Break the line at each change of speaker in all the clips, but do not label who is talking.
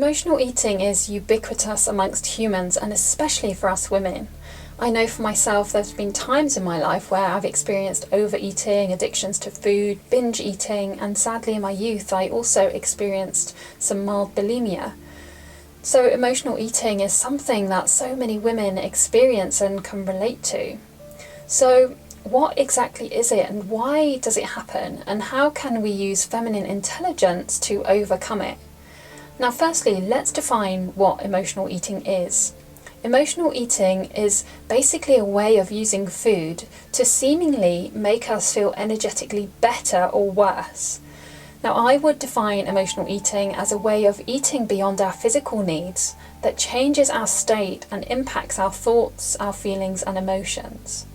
Emotional eating is ubiquitous amongst humans, and especially for us women. I know for myself there's been times in my life where I've experienced overeating, addictions to food, binge eating, and sadly in my youth I also experienced some mild bulimia. So emotional eating is something that so many women experience and can relate to. So what exactly is it, and why does it happen, and how can we use feminine intelligence to overcome it? Now firstly, let's define what emotional eating is. Emotional eating is basically a way of using food to seemingly make us feel energetically better or worse. Now I would define emotional eating as a way of eating beyond our physical needs that changes our state and impacts our thoughts, our feelings and emotions.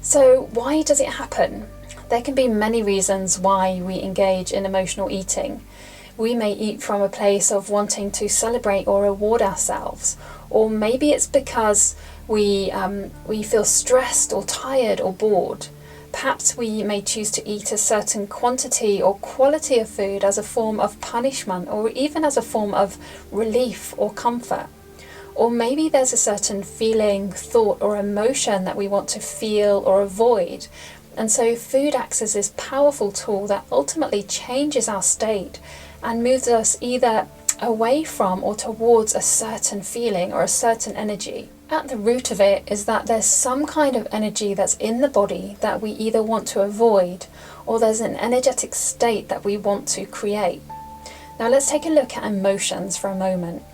So why does it happen? There can be many reasons why we engage in emotional eating. We may eat from a place of wanting to celebrate or reward ourselves, or maybe it's because we feel stressed or tired or bored. Perhaps we may choose to eat a certain quantity or quality of food as a form of punishment, or even as a form of relief or comfort. Or maybe there's a certain feeling, thought or emotion that we want to feel or avoid. And so food acts as this powerful tool that ultimately changes our state and moves us either away from or towards a certain feeling or a certain energy. At the root of it is that there's some kind of energy that's in the body that we either want to avoid, or there's an energetic state that we want to create. Now let's take a look at emotions for a moment.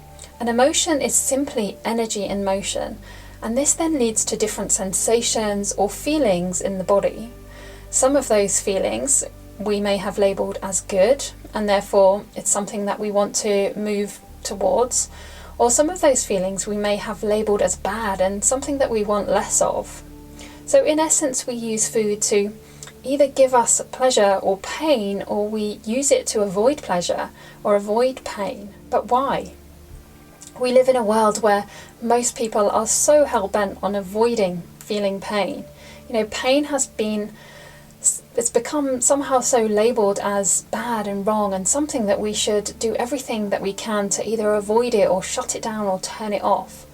An emotion is simply energy in motion, and this then leads to different sensations or feelings in the body. Some of those feelings we may have labelled as good, and therefore it's something that we want to move towards, or some of those feelings we may have labelled as bad and something that we want less of. So in essence we use food to either give us pleasure or pain, or we use it to avoid pleasure or avoid pain. But why? We live in a world where most people are so hell-bent on avoiding feeling pain. Pain it's become somehow so labelled as bad and wrong, and something that we should do everything that we can to either avoid it or shut it down or turn it off.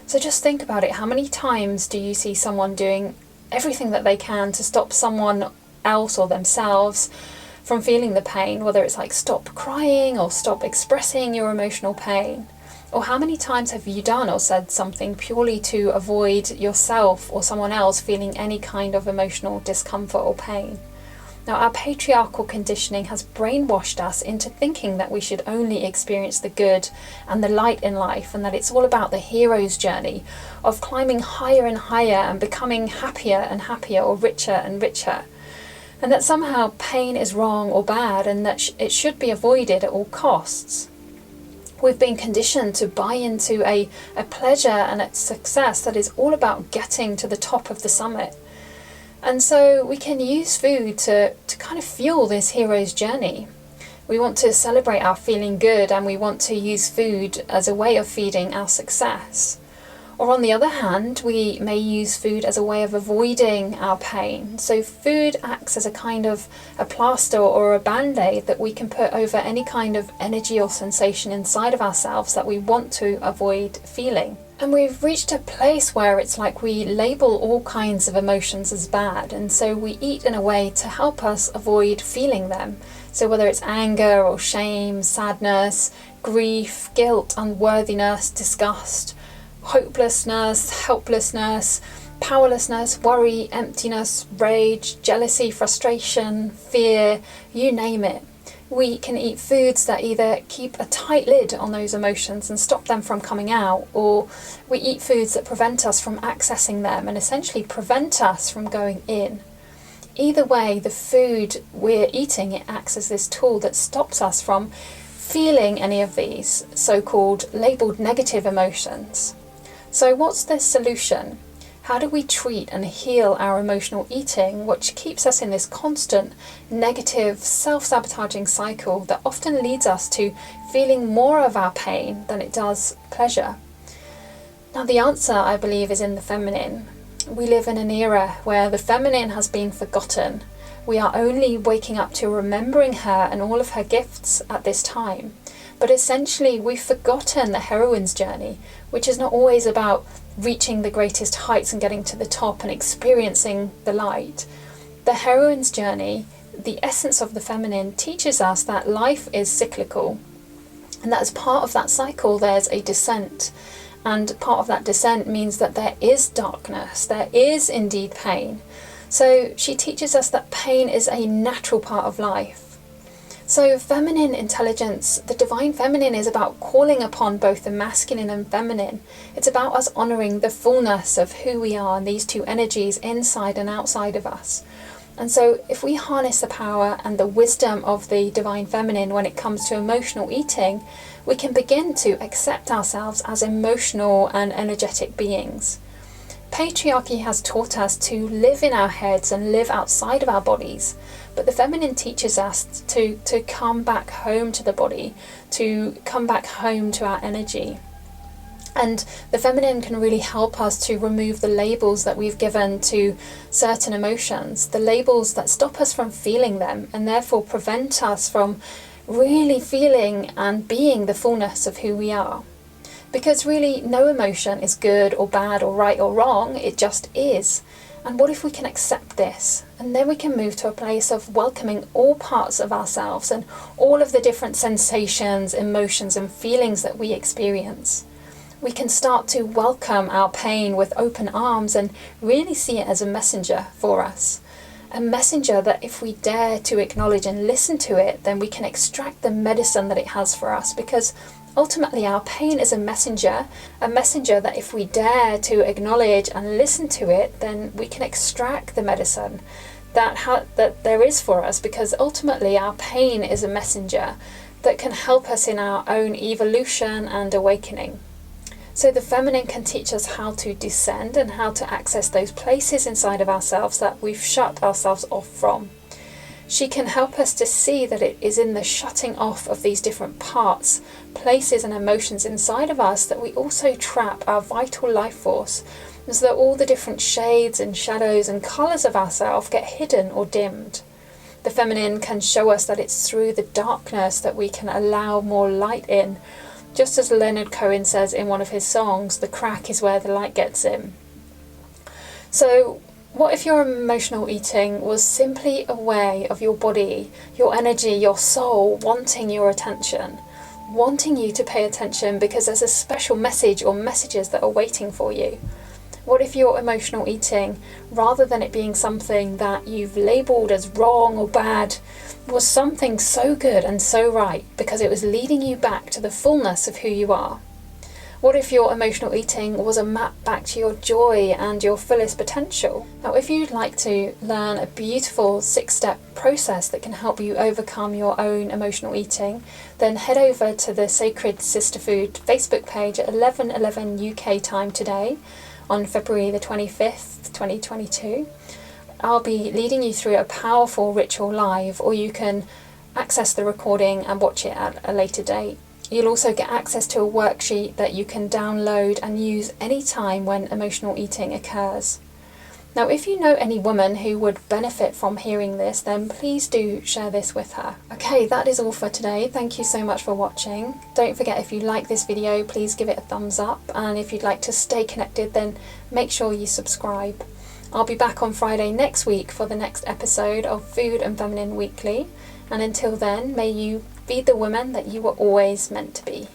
So just think about it. How many times do you see someone doing everything that they can to stop someone else or themselves from feeling the pain, whether it's like stop crying or stop expressing your emotional pain? Or how many times have you done or said something purely to avoid yourself or someone else feeling any kind of emotional discomfort or pain? Now, our patriarchal conditioning has brainwashed us into thinking that we should only experience the good and the light in life, and that it's all about the hero's journey of climbing higher and higher and becoming happier and happier or richer and richer. And that somehow pain is wrong or bad, and that it should be avoided at all costs. We've been conditioned to buy into a pleasure and a success that is all about getting to the top of the summit. And so we can use food to kind of fuel this hero's journey. We want to celebrate our feeling good, and we want to use food as a way of feeding our success. Or on the other hand, we may use food as a way of avoiding our pain. So food acts as a kind of a plaster or a band-aid that we can put over any kind of energy or sensation inside of ourselves that we want to avoid feeling. And we've reached a place where it's like we label all kinds of emotions as bad, and so we eat in a way to help us avoid feeling them. So whether it's anger or shame, sadness, grief, guilt, unworthiness, disgust, hopelessness, helplessness, powerlessness, worry, emptiness, rage, jealousy, frustration, fear, you name it. We can eat foods that either keep a tight lid on those emotions and stop them from coming out, or we eat foods that prevent us from accessing them and essentially prevent us from going in. Either way, the food we're eating, it acts as this tool that stops us from feeling any of these so-called labelled negative emotions. So what's the solution? How do we treat and heal our emotional eating, which keeps us in this constant negative, self-sabotaging cycle that often leads us to feeling more of our pain than it does pleasure? Now the answer, I believe, is in the feminine. We live in an era where the feminine has been forgotten. We are only waking up to remembering her and all of her gifts at this time. But essentially, we've forgotten the heroine's journey, which is not always about reaching the greatest heights and getting to the top and experiencing the light. The heroine's journey, the essence of the feminine, teaches us that life is cyclical, and that as part of that cycle there's a descent, and part of that descent means that there is darkness, there is indeed pain. So she teaches us that pain is a natural part of life. So feminine intelligence, the divine feminine, is about calling upon both the masculine and feminine. It's about us honouring the fullness of who we are and these two energies inside and outside of us. And so if we harness the power and the wisdom of the divine feminine when it comes to emotional eating, we can begin to accept ourselves as emotional and energetic beings. Patriarchy has taught us to live in our heads and live outside of our bodies, but the feminine teaches us to come back home to the body, to come back home to our energy. And the feminine can really help us to remove the labels that we've given to certain emotions, the labels that stop us from feeling them and therefore prevent us from really feeling and being the fullness of who we are. Because really no emotion is good or bad or right or wrong, it just is. And what if we can accept this? And then we can move to a place of welcoming all parts of ourselves and all of the different sensations, emotions and feelings that we experience. We can start to welcome our pain with open arms and really see it as a messenger for us. A messenger that if we dare to acknowledge and listen to it, then we can extract the medicine that it has for us, because ultimately our pain is a messenger that if we dare to acknowledge and listen to it, then we can extract the medicine that there is for us, because ultimately our pain is a messenger that can help us in our own evolution and awakening. So the feminine can teach us how to descend and how to access those places inside of ourselves that we've shut ourselves off from. She can help us to see that it is in the shutting off of these different parts, places and emotions inside of us that we also trap our vital life force, and so that all the different shades and shadows and colours of ourselves get hidden or dimmed. The feminine can show us that it's through the darkness that we can allow more light in. Just as Leonard Cohen says in one of his songs, the crack is where the light gets in. So what if your emotional eating was simply a way of your body, your energy, your soul wanting your attention, wanting you to pay attention because there's a special message or messages that are waiting for you? What if your emotional eating, rather than it being something that you've labelled as wrong or bad, was something so good and so right because it was leading you back to the fullness of who you are? What if your emotional eating was a map back to your joy and your fullest potential? Now, if you'd like to learn a beautiful 6-step process that can help you overcome your own emotional eating, then head over to the Sacred Sisterhood Facebook page at 11:11 UK time today, on February the 25th, 2022. I'll be leading you through a powerful ritual live, or you can access the recording and watch it at a later date. You'll also get access to a worksheet that you can download and use anytime when emotional eating occurs. Now, if you know any woman who would benefit from hearing this, then please do share this with her. Okay, that is all for today. Thank you so much for watching. Don't forget, if you like this video, please give it a thumbs up. And if you'd like to stay connected, then make sure you subscribe. I'll be back on Friday next week for the next episode of Food and Feminine Weekly. And until then, may you be the woman that you were always meant to be.